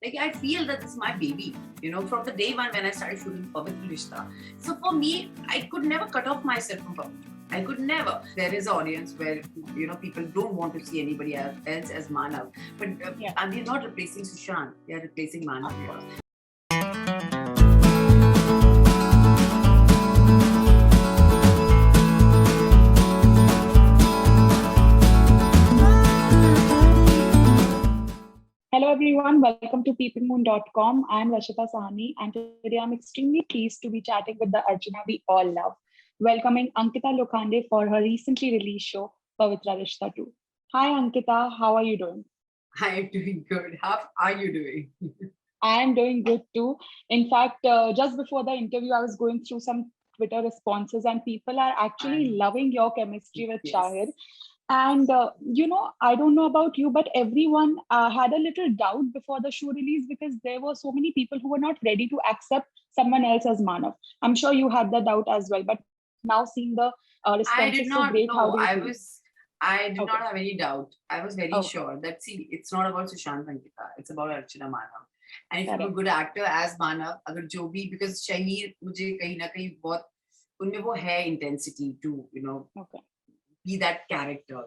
Like I feel that this is my baby, from the day one when I started shooting Pavitra Rishta. So for me, I could never cut off myself from Pavitra. I could never. There is an audience where people don't want to see anybody else as Manav, but and they're not replacing Sushant. They are replacing Manav. Hello everyone, welcome to peepingmoon.com. I'm Rashita Sahani and today I'm extremely pleased to be chatting with the Archana we all love, welcoming Ankita Lokhande for her recently released show, Pavitra Rishta 2. Hi Ankita, how are you doing? I am doing good. How are you doing? I am doing good too. In fact, just before the interview, I was going through some Twitter responses and people are actually loving your chemistry with Shahid. And, I don't know about you, but everyone had a little doubt before the show release because there were so many people who were not ready to accept someone else as Manav. I'm sure you had the doubt as well, but now seeing the responses so great, how do you feel? I did not have any doubt. I was very sure that, see, it's not about Sushant Ankita. It's about Archana Manav. And if you're a good actor as Manav, agar jo bhi, because Shahir, mujhe kahin na kahin bahut, unme wo hai intensity to, be that character,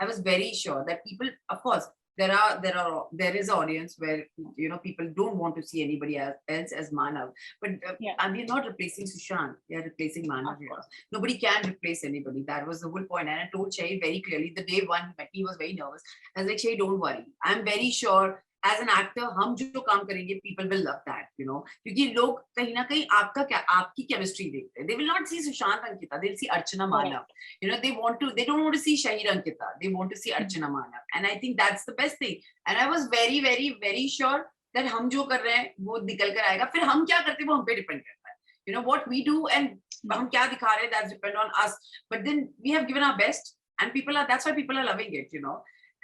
I was very sure that people, of course, there is an audience where people don't want to see anybody else as Manav, but and they're not replacing Sushant, they are replacing Manav. Nobody can replace anybody. That was the whole point. And I told Shahid very clearly the day one he met, he was very nervous. I was like, Shahid, don't worry, I'm very sure as an actor हम जो काम करेंगे people will love that, क्योंकि लोग कहीं ना कहीं आपकी chemistry देखते हैं. They will not see Sushant Ankita, they'll see Archana Manav. They don't want to see Shahir Ankita, they want to see Archana Manav. And I think that's the best thing. And I was very, very, very sure that हम जो कर रहे हैं वो निकल कर आएगा. फिर हम क्या करते हैं वो हम पे depend करता है. What we do and हम क्या दिखा रहे हैं, that's depend on us. But then we have given our best and that's why people are loving it,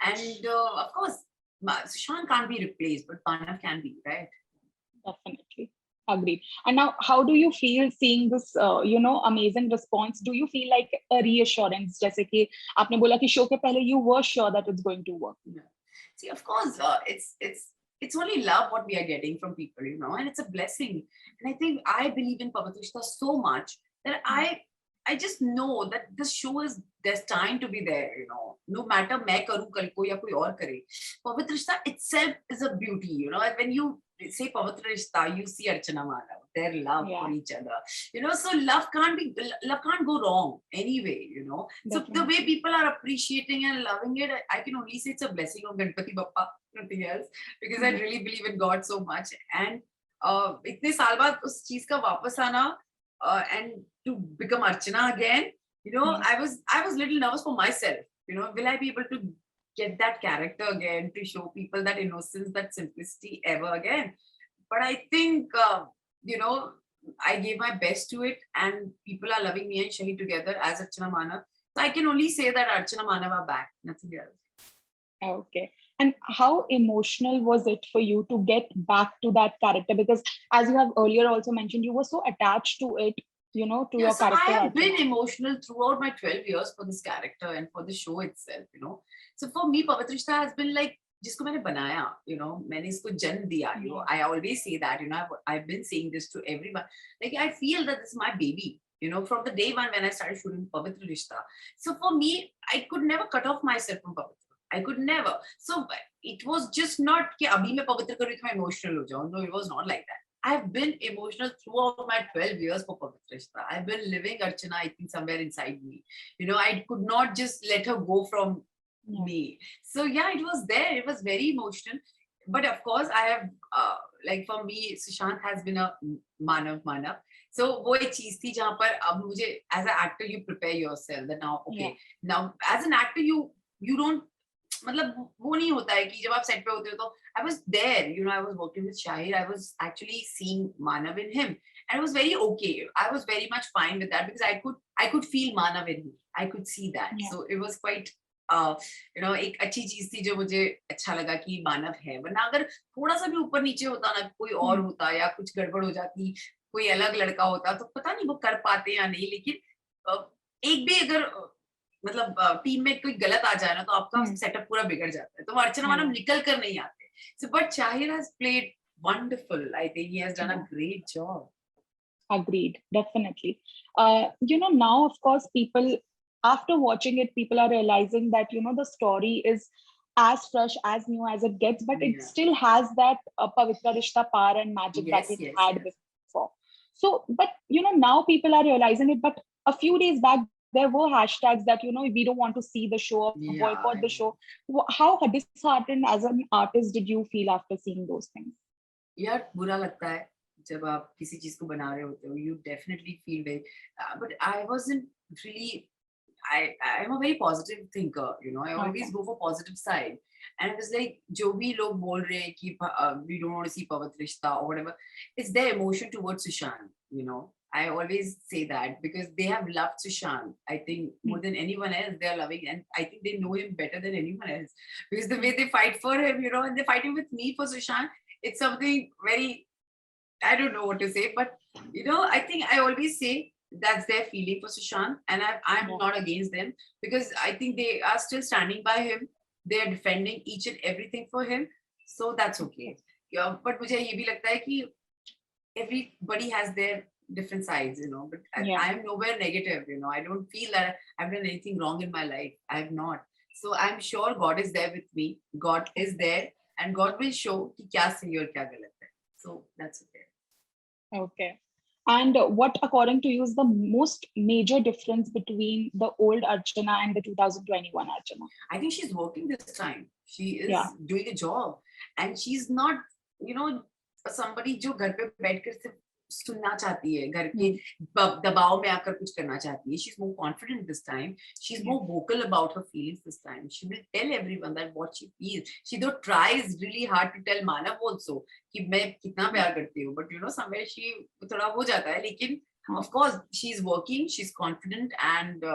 And of course, Sushant can't be replaced, but Manav can be, right? Definitely. Agreed. And now, how do you feel seeing this, amazing response? Do you feel like a reassurance? जैसे कि आपने बोला कि show के पहले you were sure that it's going to work. Yeah. See, of course, it's only love what we are getting from people, and it's a blessing. And I think I believe in Pavitra Rishta so much that I just know that this show is destined to be there, no matter मैं करूँ कल को या कोई और करे. Pavitra Rishta itself is a beauty, when you say Pavitra Rishta, you see Archana Manav, their love for each other, so love can't go wrong anyway, So the way people are appreciating and loving it, I can only say it's a blessing of Ganpati Bappa, nothing else, because I really believe in God so much. And इतने साल बाद उस चीज का वापस आना and to become Archana again, I was little nervous for myself, will I be able to get that character again, to show people that innocence, that simplicity ever again? But I think, I gave my best to it and people are loving me and Shahid together as Archana Manav. So I can only say that Archana Manav are back, nothing else. Okay. And how emotional was it for you to get back to that character? Because as you have earlier also mentioned, you were so attached to it, to your character. I have been emotional throughout my 12 years for this character and for the show itself, So for me, Pavitra Rishta has been like, जिसको मैंने बनाया, मैंने इसको जन्म दिया, I always say that, I've been saying this to everyone. Like, I feel that this is my baby, from the day one when I started shooting Pavitra Rishta. So for me, I could never cut off myself from Pavitra. I could never. So it was just not कि अभी मैं पवित्र कर रही हूँ तो मैं emotional हो जाऊँ. No, it was not like that. I've been emotional throughout my 12 years for Pavitra Rishta. I've been living Archana, I think, somewhere inside me. I could not just let her go from me. So yeah, it was there. It was very emotional. But of course, I have, like for me, Sushant has been a Manav. So वो एक चीज थी जहाँ पर अब मुझे, as an actor, you prepare yourself that now, okay, now as an actor, you don't, मतलब वो नहीं होता है कि जब आप सेट पे होते हो तो I was there, I was working with Shahir, I was actually seeing Manav in him and it was very okay. I was very much fine with that because I could feel Manav in me. I could see that. So it was quite एक अच्छी चीज थी जो मुझे अच्छा लगा कि मानव है. वरना अगर थोड़ा सा भी ऊपर नीचे होता ना, कोई और होता या कुछ गड़बड़ हो जाती, कोई अलग लड़का होता तो पता नहीं वो कर पाते या नहीं. लेकिन एक भी अगर मतलब टीम में कोई गलत आ जाए ना तो आपका सेटअप पूरा बिगड़ जाता है. तो वो अर्चना मानव निकल कर नहीं आते. So, but Shahir has played wonderful. I think he has done Yeah. a great job. Agreed, definitely. Now, of course, people, after watching it, people are realizing that, the story is as fresh, as new as it gets, but it Yeah. still has that Pavitra Rishta power and magic that Yes, it yes, had yes. before. So, but, now people are realizing it, but a few days back, there were hashtags that, we don't want to see the show or Yeah, boycott I the know. show. How disheartened as an artist did you feel after seeing those things? यार बुरा लगता है जब आप किसी चीज को बना रहे होते हो. You definitely feel very, but I wasn't really. I'm a very positive thinker, you know. I Okay. always go for positive side, and it was like जो भी लोग बोल रहे हैं कि we don't want to see Pavitra Rishta or whatever, it's their emotion towards Sushant, you know. I always say that because they have loved Sushant. I think more than anyone else, they are loving, and I think they know him better than anyone else because the way they fight for him, you know, and they're fighting with me for Sushant. It's something very, I don't know what to say, but you know, I think I always say that's their feeling for Sushant, and I'm Yeah. not against them because I think they are still standing by him. They are defending each and everything for him, so that's okay. Yeah, but मुझे ये भी लगता है कि everybody has their different sides, you know. But Yeah. I'm nowhere negative, you know. I don't feel that I've done anything wrong in my life. I have not. So I'm sure God is there with me. God is there, and God will show कि क्या सही और क्या गलत है. So that's okay. Okay. And what, according to you, is the most major difference between the old Archana and the 2021 Archana? I think she's working this time. She is Yeah. doing a job, and she's not, you know, somebody जो घर पे बैठकर सिर्फ सुनना चाहती है, घर के दबाव में आकर कुछ करना चाहती है. She's more confident this time. She's more vocal about her feelings this time. She will tell everyone that what she feels. She though tries really hard to tell Manav also कि मैं कितना प्यार करती हूँ, but you know somewhere she थोड़ा हो जाता है, लेकिन of course she's working, she's confident, and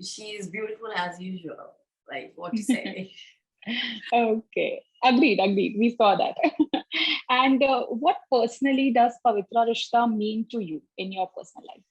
she is beautiful as usual. Like what to say. Okay. Agreed. We saw that. And what personally does Pavitra Rishta mean to you in your personal life?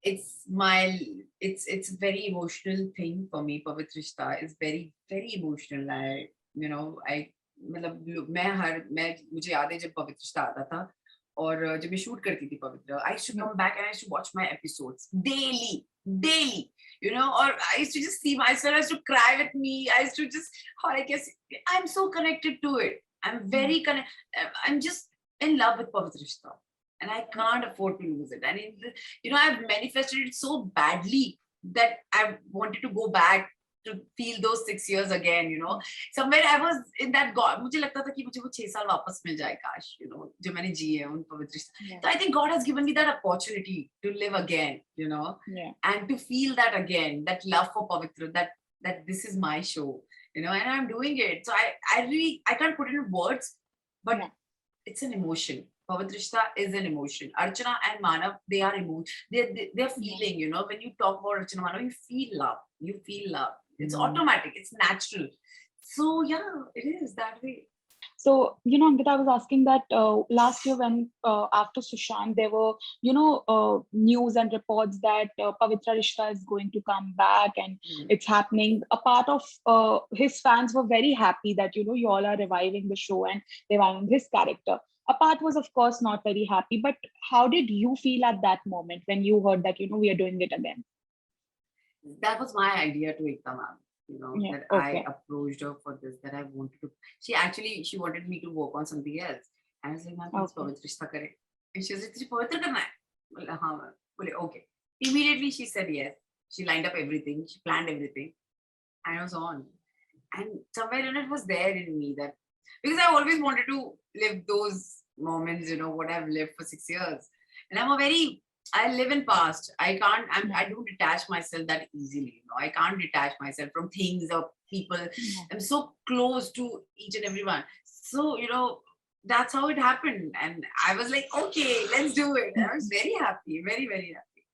It's my, it's a very emotional thing for me. Pavitra Rishta is very very emotional. I, you know, I मतलब मैं मुझे याद है जब पवित्र रिश्ता आता था और जब मैं शूट करती थी पवित्र, I used to come back and I used to watch my episodes daily, you know, or I used to just see myself. I used to cry with me. I used to just, how I guess, I'm so connected to it. I'm very I'm just in love with Pavitra Rishta, and I can't afford to lose it. And you know, I've manifested it so badly that I wanted to go back to feel those 6 years again, you know. Somewhere I was in that God. मुझे लगता था कि मुझे वो 6 साल वापस मिल जाए काश, you know, जो मैंने जिए उन पवित्र. So I think God has given me that opportunity to live again, you know, and to feel that again, that love for Pavitra, that this is my show, you know, and I'm doing it. So I really, I can't put it in words, but it's an emotion. Pavitra Rishta is an emotion. Archana and Manav, they are emotion. They're feeling, you know, when you talk about Archana Manav, you feel love. You feel love. It's automatic. It's natural. So yeah, it is that way. So, Ankita, I was asking that last year when after Sushant, there were, news and reports that Pavitra Rishta is going to come back and it's happening. A part of his fans were very happy that, you all are reviving the show and reviving his character. A part was, of course, not very happy. But how did you feel at that moment when you heard that, we are doing it again? That was my idea to Ekta ma'am, you know, that I approached her for this, that I wanted to. She wanted me to work on something else. And I was like, ma'am, please Pavitra Rishta kare. And she was like, Pavitra karna hai? Well, haan, ma'am. Okay. Immediately she said yes. She lined up everything. She planned everything. And I was on. And somewhere in it was there in me that, because I always wanted to live those moments, you know, what I've lived for 6 years. And I live in past. I don't detach myself that easily. You know, I can't detach myself from things or people. I'm so close to each and everyone. So, you know, that's how it happened. And I was like, okay, let's do it. I was very happy, very, very happy.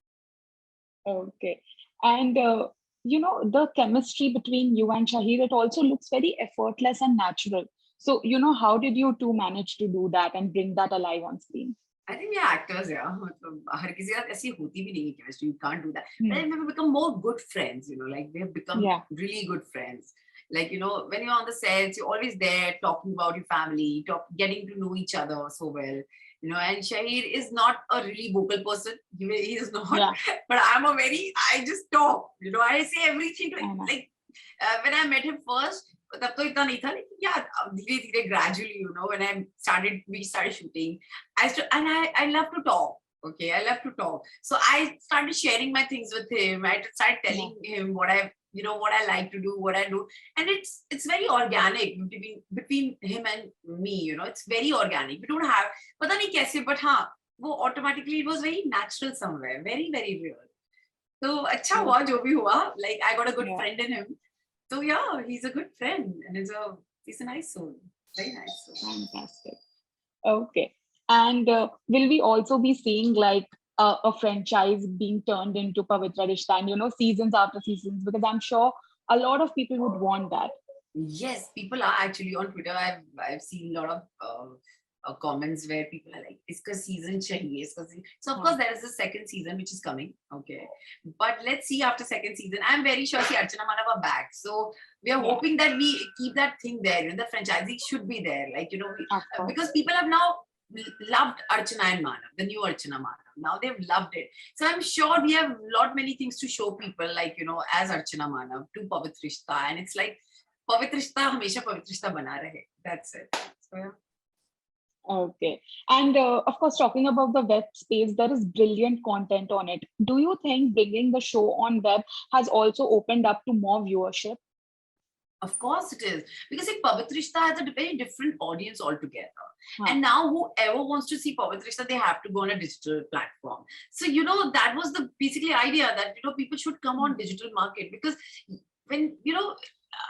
Okay. And, the chemistry between you and Shahir, it also looks very effortless and natural. So, how did you two manage to do that and bring that alive on screen? I think we are actors, yeah. हर किसी के साथ ऐसी होती भी नहीं है chemistry. You can't do that. But we've become more good friends, you know. Like we have become really good friends. Like, when you're on the sets, you're always there talking about your family, getting to know each other so well. And Shahir is not a really vocal person. He is not. Yeah. But I just talk. I say everything. Like when I met him first, तब तो इतना नहीं था, लेकिन yeah, धीरे धीरे gradually, when we started shooting, I love to talk. Okay, I love to talk. So I started sharing my things with him. I started telling him what I like to do, what I do, and it's very organic between him and me. It's very organic. We don't have, पता नहीं कैसे, but हाँ, वो automatically it was very natural somewhere, very very real. So अच्छा हुआ जो भी हुआ. Like I got a good friend in him. So yeah, he's a good friend, and he's a nice soul, very nice soul. Fantastic. Okay. And will we also be seeing like a franchise being turned into Pavitra Rishta and, seasons after seasons? Because I'm sure a lot of people would want that. Yes, people are actually on Twitter. I've seen a lot of comments where people are like, "Iska season chahiye, iska season." So of course there is the second season which is coming. Okay, but let's see after second season. I'm very sure Archana Manav are back, so we are hoping that we keep that thing there. The franchisee should be there, like because people have now loved Archana and Manav, the new Archana Manav. Now they've loved it. So I'm sure we have many things to show people, like, as Archana Manav to Pavitra Rishta. And it's like, Pavitra Rishta hamesha Pavitra Rishta bana rahe. That's it. So, yeah. Okay. And of course, talking about the web space, there is brilliant content on it. Do you think bringing the show on web has also opened up to more viewership? Of course it is, because Pavitra Rishta has a very different audience altogether. And now whoever wants to see Pavitra Rishta, they have to go on a digital platform. So, that was the basically idea that, people should come on digital market, because when,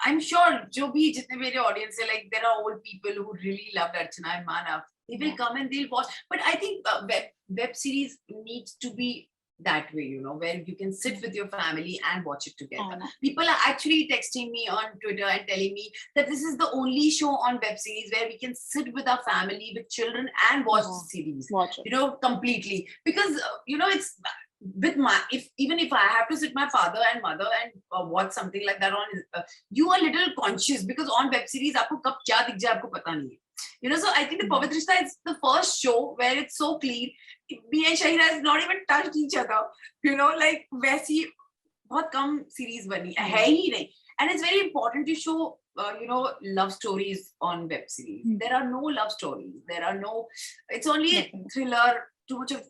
I'm sure jo bhi jitne mere audience hai, like there are old people who really loved Archana and Manav. They will come and they'll watch. But I think web series needs to be that way, where you can sit with your family and watch it together. People are actually texting me on Twitter and telling me that this is the only show on web series where we can sit with our family, with children, and watch the series. Completely. Because, it's with even if I have to sit my father and mother and watch something like that on, you are a little conscious, because on web series, aapko kab kya dikh jaye, aapko pata nahi hai. So I think the Pavitra Rishta is the first show where it's so clean. Me and Shahir has not even touched each other. Like वैसी बहुत कम series बनी है ही नहीं. And it's very important to show, love stories on web series. There are no love stories. It's only thriller, too much of,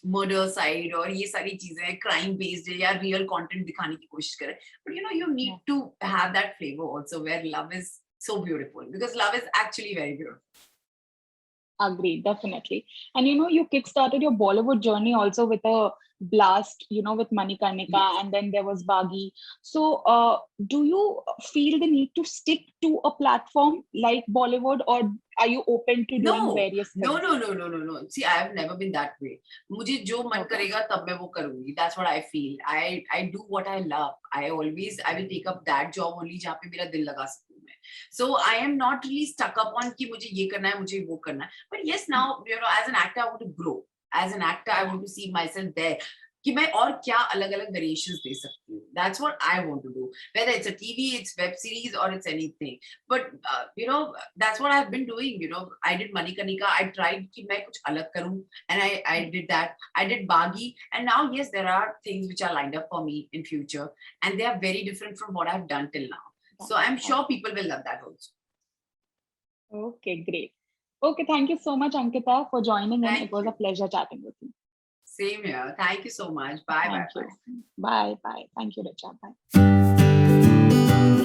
murder side और ये सारी चीजें crime based है या real content दिखाने की कोशिश करे. But you need to have that flavor also, where love is so beautiful, because love is actually very beautiful. Agreed, definitely. And you kickstarted your Bollywood journey also with a blast, with Manikarnika, and then there was Baghi. So do you feel the need to stick to a platform like Bollywood, or are you open to doing various things? No. See, I have never been that way. मुझे जो मन करेगा तब मैं वो करूँगी. That's what I feel. I do what I love. I will take up that job only जहाँ पे मेरा दिल लगा सकूँ मैं. So I am not really stuck up on कि मुझे ये करना है, मुझे वो करना है. But yes, now, as an actor, I want to grow. As an actor, I want to see myself there. कि मैं और क्या अलग-अलग variations दे सकती हूँ. That's what I want to do. Whether it's a TV, it's web series, or it's anything. But, that's what I've been doing. I did Manikarnika. I tried कि मैं कुछ अलग करूँ. And I did that. I did Baghi. And now, yes, there are things which are lined up for me in future. And they are very different from what I've done till now. So I'm sure people will love that also. Okay, great. Okay, thank you so much, Ankita, for joining in. It was a pleasure chatting with you. Same here. Thank you so much. Bye. Bye. Thank you, Richa. Bye.